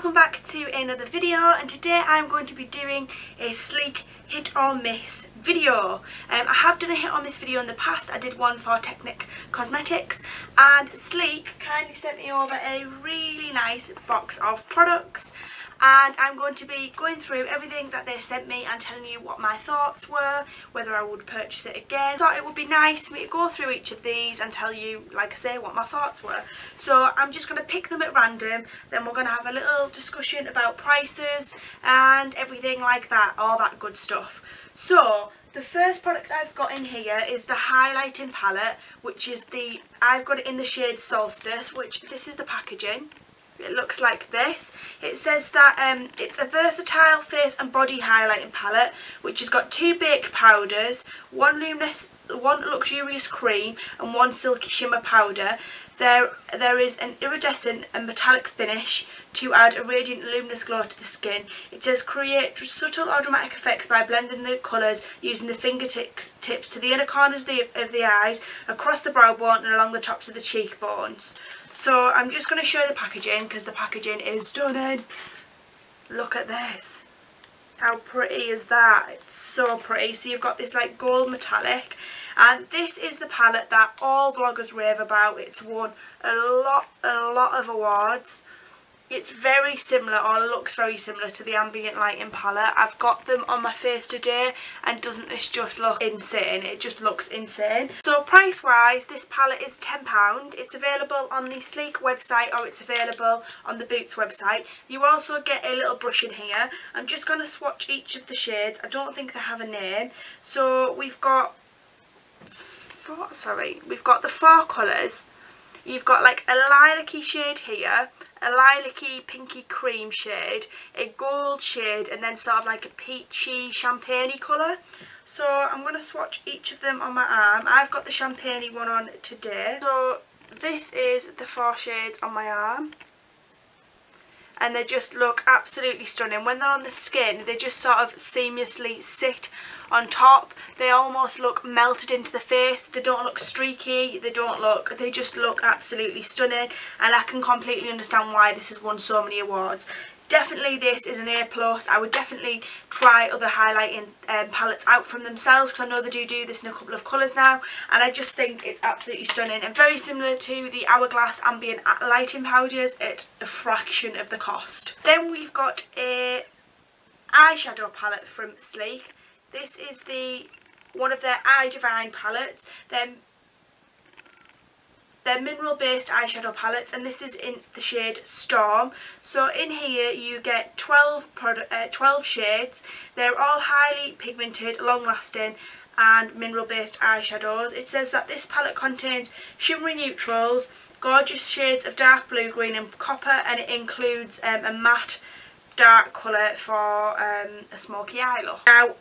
welcome back to another video, and today I'm going to be doing a sleek hit or miss video. I have done a hit or miss video in the past. I did one for Technic Cosmetics, and Sleek kindly sent me over a really nice box of products, and I'm going to be going through everything that they sent me and telling you what my thoughts were, whether I would purchase it again. I thought it would be nice for me to go through each of these and tell you, like I say, what my thoughts were. So I'm just going to pick them at random, then we're going to have a little discussion about prices and everything like that, all that good stuff. So the first product I've got in here is the highlighting palette, which is I've got it in the shade Solstice, which this is the packaging. It looks like this. It says that it's a versatile face and body highlighting palette which has got 2 baked powders, one luxurious cream and 1 silky shimmer powder. There is an iridescent and metallic finish to add a radiant luminous glow to the skin. It says create subtle or dramatic effects by blending the colours using the fingertips to the inner corners of the eyes, across the brow bone and along the tops of the cheekbones. So I'm just going to show you the packaging because the packaging is stunning. Look at this. How pretty is that? It's so pretty. So you've got this like gold metallic, and this is the palette that all bloggers rave about. It's won a lot of awards. It's very similar, or looks very similar to the ambient lighting palette. I've got them on my face today, and doesn't this just look insane? It just looks insane. So price wise, this palette is £10. It's available on the Sleek website, or it's available on the Boots website. You also get a little brush in here. I'm just going to swatch each of the shades. I don't think they have a name. So we've got the 4 colours. You've got like a lilac-y shade here, a lilac-y pinky cream shade, a gold shade, and then sort of like a peachy champagne-y colour. So I'm going to swatch each of them on my arm. I've got the champagne-y one on today. So this is the 4 shades on my arm, and they just look absolutely stunning. When they're on the skin, they just sort of seamlessly sit on top. They almost look melted into the face. They don't look streaky, they just look absolutely stunning, and I can completely understand why this has won so many awards. Definitely this is an A+. I would definitely try other highlighting palettes out from themselves, because I know they do this in a couple of colours now, and I just think it's absolutely stunning and very similar to the Hourglass ambient lighting powders at a fraction of the cost. Then we've got a eyeshadow palette from Sleek. This is one of their Eye Divine palettes. They're mineral based eyeshadow palettes, and this is in the shade Storm. So in here you get 12 shades. They're all highly pigmented, long lasting and mineral based eyeshadows. It says that this palette contains shimmery neutrals, gorgeous shades of dark blue, green and copper, and it includes a matte dark colour for a smoky eye look. Now,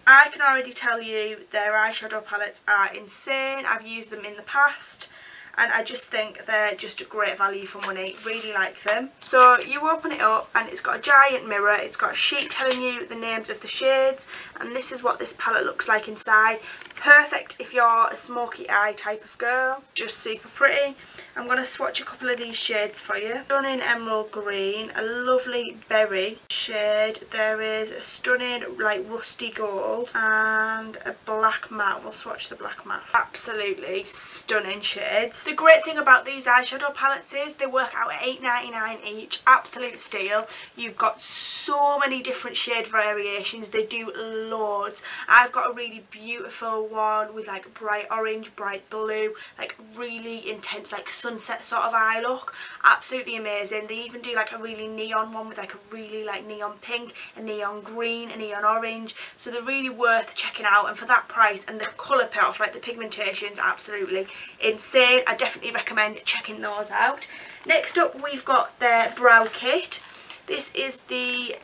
I can already tell you their eyeshadow palettes are insane. I've used them in the past, and I just think they're just a great value for money. Really like them. So you open it up, and it's got a giant mirror. It's got a sheet telling you the names of the shades, and this is what this palette looks like inside. Perfect if you're a smoky eye type of girl. Just super pretty. I'm going to swatch a couple of these shades for you. Stunning emerald green, a lovely berry shade. There is a stunning like rusty gold and a black matte. We'll swatch the black matte. Absolutely stunning shades. The great thing about these eyeshadow palettes is they work out at $8.99 each. Absolute steal. You've got so many different shade variations. They do loads. I've got a really beautiful one with like bright orange, bright blue, like really intense like sunset sort of eye look. Absolutely amazing. They even do like a really neon one with like a really like neon pink, a neon green, a neon orange. So they're really worth checking out, and for that price and the colour payoff, like the pigmentation's absolutely insane. I definitely recommend checking those out. Next up we've got their brow kit. This is the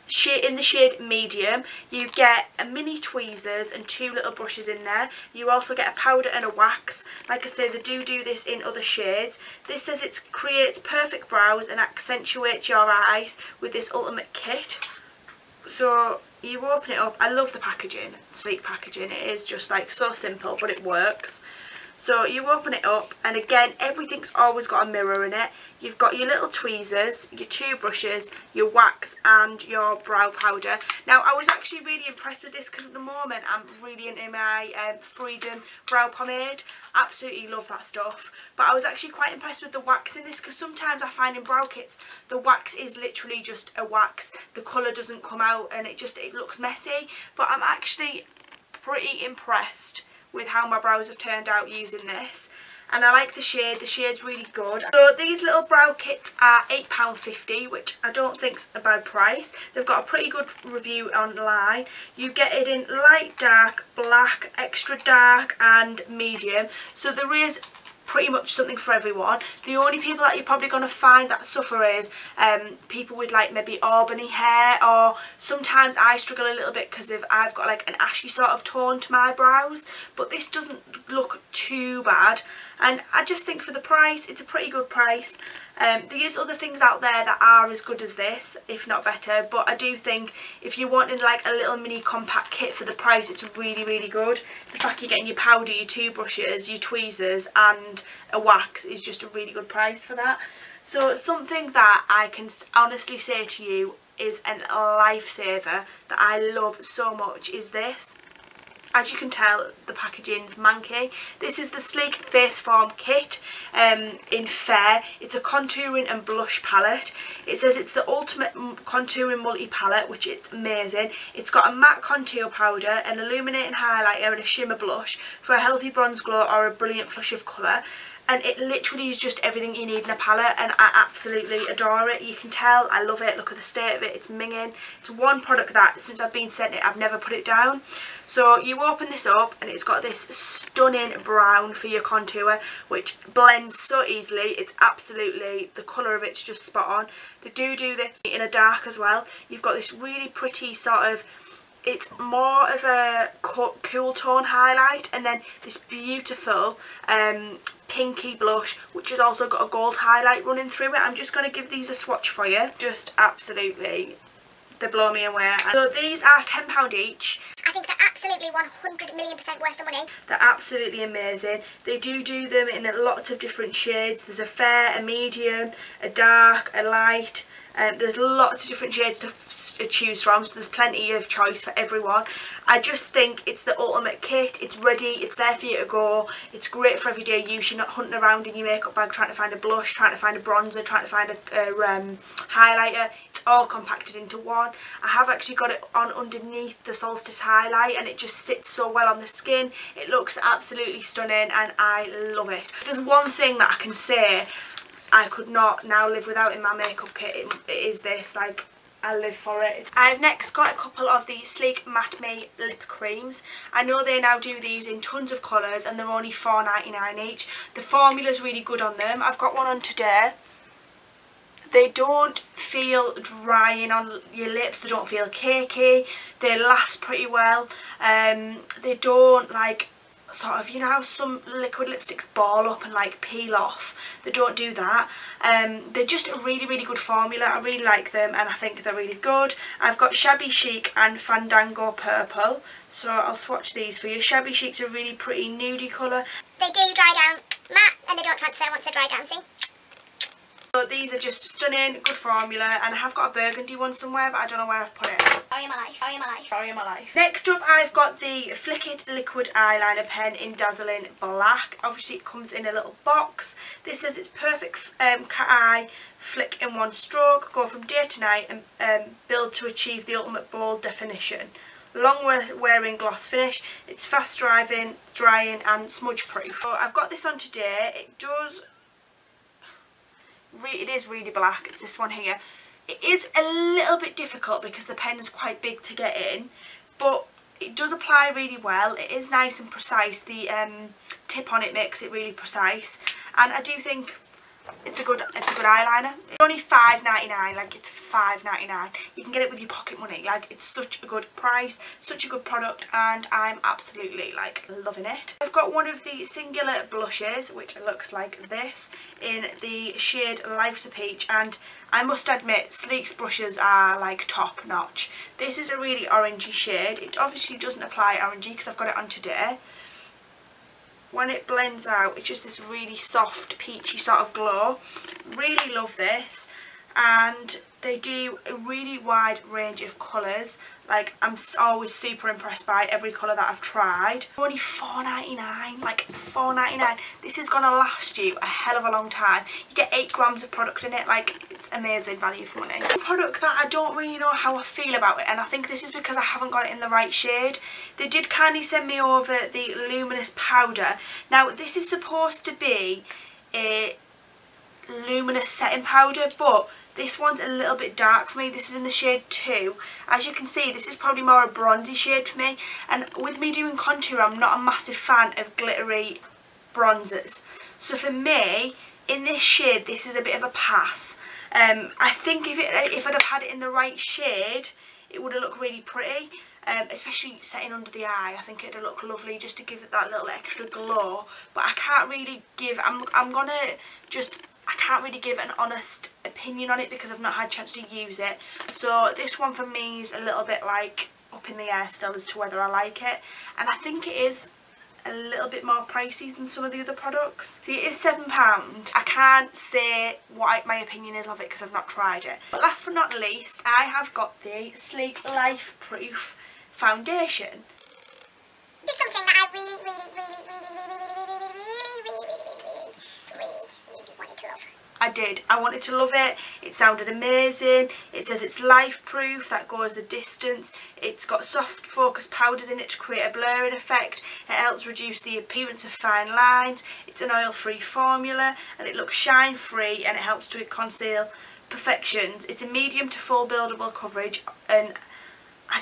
shade in the shade medium. You get a mini tweezers and 2 little brushes in there. You also get a powder and a wax. Like I said, they do this in other shades. This says it creates perfect brows and accentuates your eyes with this ultimate kit. So you open it up. I love the packaging, Sleek packaging. It is just like so simple, but it works. So you open it up, and again, everything's always got a mirror in it. You've got your little tweezers, your two brushes, your wax and your brow powder. Now I was actually really impressed with this because at the moment I'm really into my Freedom brow pomade. Absolutely love that stuff. But I was actually quite impressed with the wax in this, because sometimes I find in brow kits the wax is literally just a wax. The colour doesn't come out and it looks messy. But I'm actually pretty impressed with how my brows have turned out using this. And I like the shade's really good. So these little brow kits are £8.50, which I don't think's a bad price. They've got a pretty good review online. You get it in light, dark, black, extra dark and medium. So there is pretty much something for everyone. The only people that you're probably going to find that suffer is people with like maybe auburny hair, or sometimes I struggle a little bit because I've got like an ashy sort of tone to my brows, but this doesn't look too bad, and I just think for the price it's a pretty good price. There's other things out there that are as good as this, if not better, but I do think if you're wanting like a little mini compact kit for the price, it's really, really good. The fact you're getting your powder, your two brushes, your tweezers and a wax is just a really good price for that. So something that I can honestly say to you is a lifesaver that I love so much is this. As you can tell, the packaging's manky. This is the Sleek Face Form Kit in Fair. It's a contouring and blush palette. It says it's the ultimate contouring multi-palette, which it's amazing. It's got a matte contour powder, an illuminating highlighter and a shimmer blush for a healthy bronze glow or a brilliant flush of colour. And it literally is just everything you need in a palette, and I absolutely adore it. You can tell I love it. Look at the state of it, it's minging. It's one product that since I've been sent it I've never put it down. So you open this up and it's got this stunning brown for your contour, which blends so easily. It's absolutely, the colour of it's just spot on. They do this in a dark as well. You've got this really pretty sort of, it's more of a cool tone highlight, and then this beautiful pinky blush which has also got a gold highlight running through it. I'm just going to give these a swatch for you. Just absolutely, they blow me away. So these are £10 each. I think they're absolutely 100,000,000% worth the money. They're absolutely amazing. They do them in lots of different shades. There's a fair, a medium, a dark, a light. There's lots of different shades to choose from, so there's plenty of choice for everyone. I just think it's the ultimate kit. It's ready, it's there for you to go. It's great for everyday use. You're not hunting around in your makeup bag trying to find a blush, trying to find a bronzer, trying to find a highlighter. It's all compacted into one. I have actually got it on underneath the Solstice highlight, and it just sits so well on the skin. It looks absolutely stunning and I love it. If there's one thing that I can say I could not now live without in my makeup kit, it is this. Like, I live for it. I've next got a couple of the Sleek Matte Me lip creams. I know they now do these in tons of colours and they're only £4.99 each. The formula's really good on them. I've got one on today. They don't feel drying on your lips, they don't feel cakey, they last pretty well. They don't like sort of, you know how some liquid lipsticks ball up and like peel off? They don't do that. They're just a really, really good formula. I really like them and I think they're really good. I've got Shabby Chic and Fandango Purple, so I'll swatch these for you. Shabby Chic's a really pretty nudie colour. They do dry down matte and they don't transfer once they dry down, see? So these are just stunning, good formula, and I have got a burgundy one somewhere, but I don't know where I've put it. Sorry, my life, sorry, my life. Sorry, my life. Next up, I've got the Flicked Liquid Eyeliner Pen in Dazzling Black. Obviously, it comes in a little box. This says it's perfect cat eye, flick in one stroke, go from day to night, and build to achieve the ultimate bold definition. Long wearing gloss finish. It's fast drying and smudge proof. So I've got this on today. It is really black. It's this one here. It is a little bit difficult because the pen is quite big to get in, but it does apply really well. It is nice and precise. The tip on it makes it really precise, and I do think it's a good eyeliner. It's only £5.99, like it's £5.99. You can get it with your pocket money. Like, it's such a good price, such a good product, and I'm absolutely like loving it. I've got one of the Singular blushes, which looks like this, in the shade Life's a Peach, and I must admit Sleek's brushes are like top notch. This is a really orangey shade. It obviously doesn't apply orangey because I've got it on today. when it blends out, it's just this really soft peachy sort of glow. Really love this, and they do a really wide range of colours. Like, I'm always super impressed by every colour that I've tried. Only $4.99, like $4.99. This is gonna last you a hell of a long time. You get 8 grams of product in it. Like, it's amazing value for money. A product that I don't really know how I feel about it, and I think this is because I haven't got it in the right shade. They did kindly send me over the luminous powder. Now, this is supposed to be a luminous setting powder, but this one's a little bit dark for me. This is in the shade 2. As you can see, this is probably more a bronzy shade for me, and with me doing contour, I'm not a massive fan of glittery bronzers. So for me, in this shade, this is a bit of a pass. I think if I'd have had it in the right shade, it would have looked really pretty, especially setting under the eye. I think it'd look lovely just to give it that little extra glow. But I can't really give, I can't really give an honest opinion on it because I've not had a chance to use it. So this one for me is a little bit like up in the air still as to whether I like it. And I think it is a little bit more pricey than some of the other products. See, it is £7. I can't say what my opinion is of it because I've not tried it. But last but not least, I have got the Sleek Life Proof Foundation. This is something that I really wanted to love. I did. I wanted to love it. It sounded amazing. It says it's life proof, that goes the distance. It's got soft focus powders in it to create a blurring effect. It helps reduce the appearance of fine lines. It's an oil-free formula, and it looks shine-free, and it helps to conceal imperfections. It's a medium to full buildable coverage, and I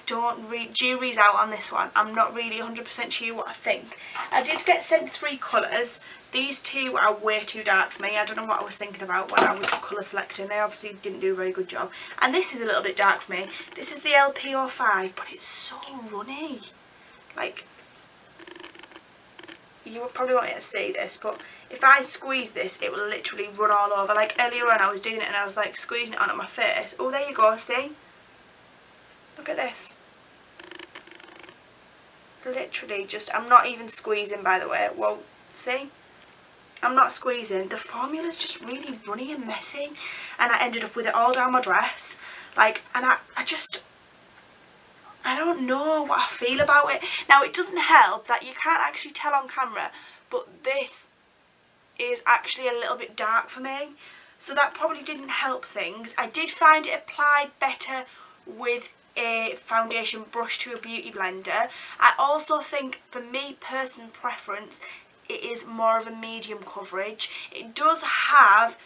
don't read jury's out on this one. I'm not really 100% sure what I think. I did get sent 3 colours. These 2 are way too dark for me. I don't know what I was thinking about when I was colour selecting. They obviously didn't do a very good job. And this is a little bit dark for me. This is the LP05, but it's so runny. Like, you probably won't get to see this, but if I squeeze this, it will literally run all over. Like earlier on, I was doing it and I was like squeezing it onto my face. Oh, there you go, see? Look at this. Literally just, I'm not even squeezing, by the way. Well, see? I'm not squeezing. The formula's just really runny and messy, and I ended up with it all down my dress. Like, and I don't know what I feel about it. Now, it doesn't help that you can't actually tell on camera, but this is actually a little bit dark for me, so that probably didn't help things. I did find it applied better with a foundation brush to a beauty blender. I also think, for me, personal preference, it is more of a medium coverage. It does have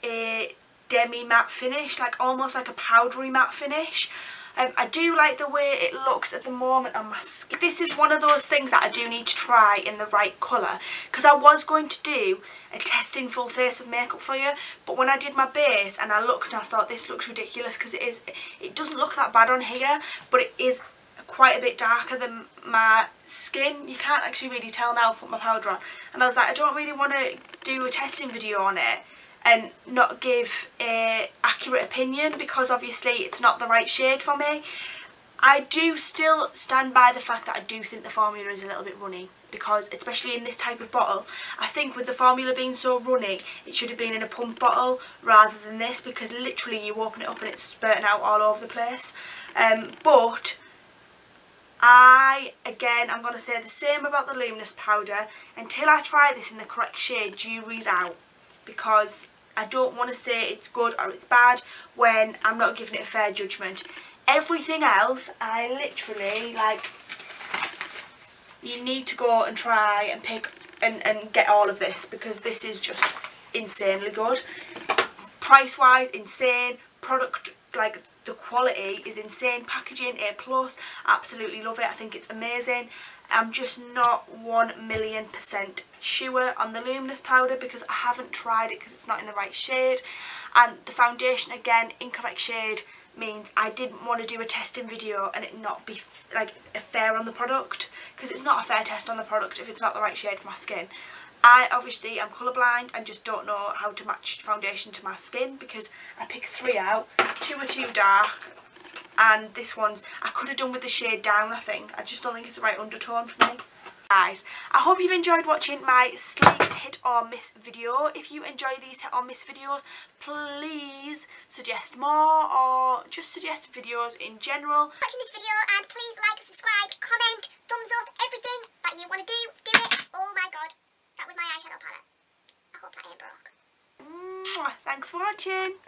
a demi matte finish, like almost like a powdery matte finish. I do like the way it looks at the moment on my skin. This is one of those things that I do need to try in the right colour, because I was going to do a testing full face of makeup for you, but when I did my base and I looked and I thought this looks ridiculous, because it doesn't look that bad on here, but it is quite a bit darker than my skin. You can't actually really tell now I put my powder on, and I was like, I don't really want to do a testing video on it and not give a accurate opinion, because obviously it's not the right shade for me. I do still stand by the fact that I do think the formula is a little bit runny, because especially in this type of bottle, I think with the formula being so runny, it should have been in a pump bottle rather than this, because literally you open it up and it's spurting out all over the place. But I'm going to say the same about the luminous powder. Until I try this in the correct shade, jury's out, because I don't want to say it's good or it's bad when I'm not giving it a fair judgment. Everything else, I literally, like, you need to go and try and pick and get all of this, because this is just insanely good. Price wise, insane. Product, like, the quality is insane. Packaging, A+, absolutely love it. I think it's amazing. I'm just not 1,000,000% sure on the luminous powder, because I haven't tried it because it's not in the right shade. And the foundation, again, incorrect shade, means I didn't want to do a testing video and it not be like fair on the product, because it's not a fair test on the product if it's not the right shade for my skin. I obviously am colourblind and just don't know how to match foundation to my skin, because I picked 3 out, 2 are too dark, and this one's, I could have done with the shade down, I think. I just don't think it's the right undertone for me. Guys, I hope you've enjoyed watching my sleep hit or miss video. If you enjoy these hit or miss videos, please suggest more or just suggest videos in general. Watching this video, and please like, subscribe, comment, thumbs up, everything that you want to do it. Oh my god, that was my eyeshadow palette. I hope that ain't broke. Thanks for watching.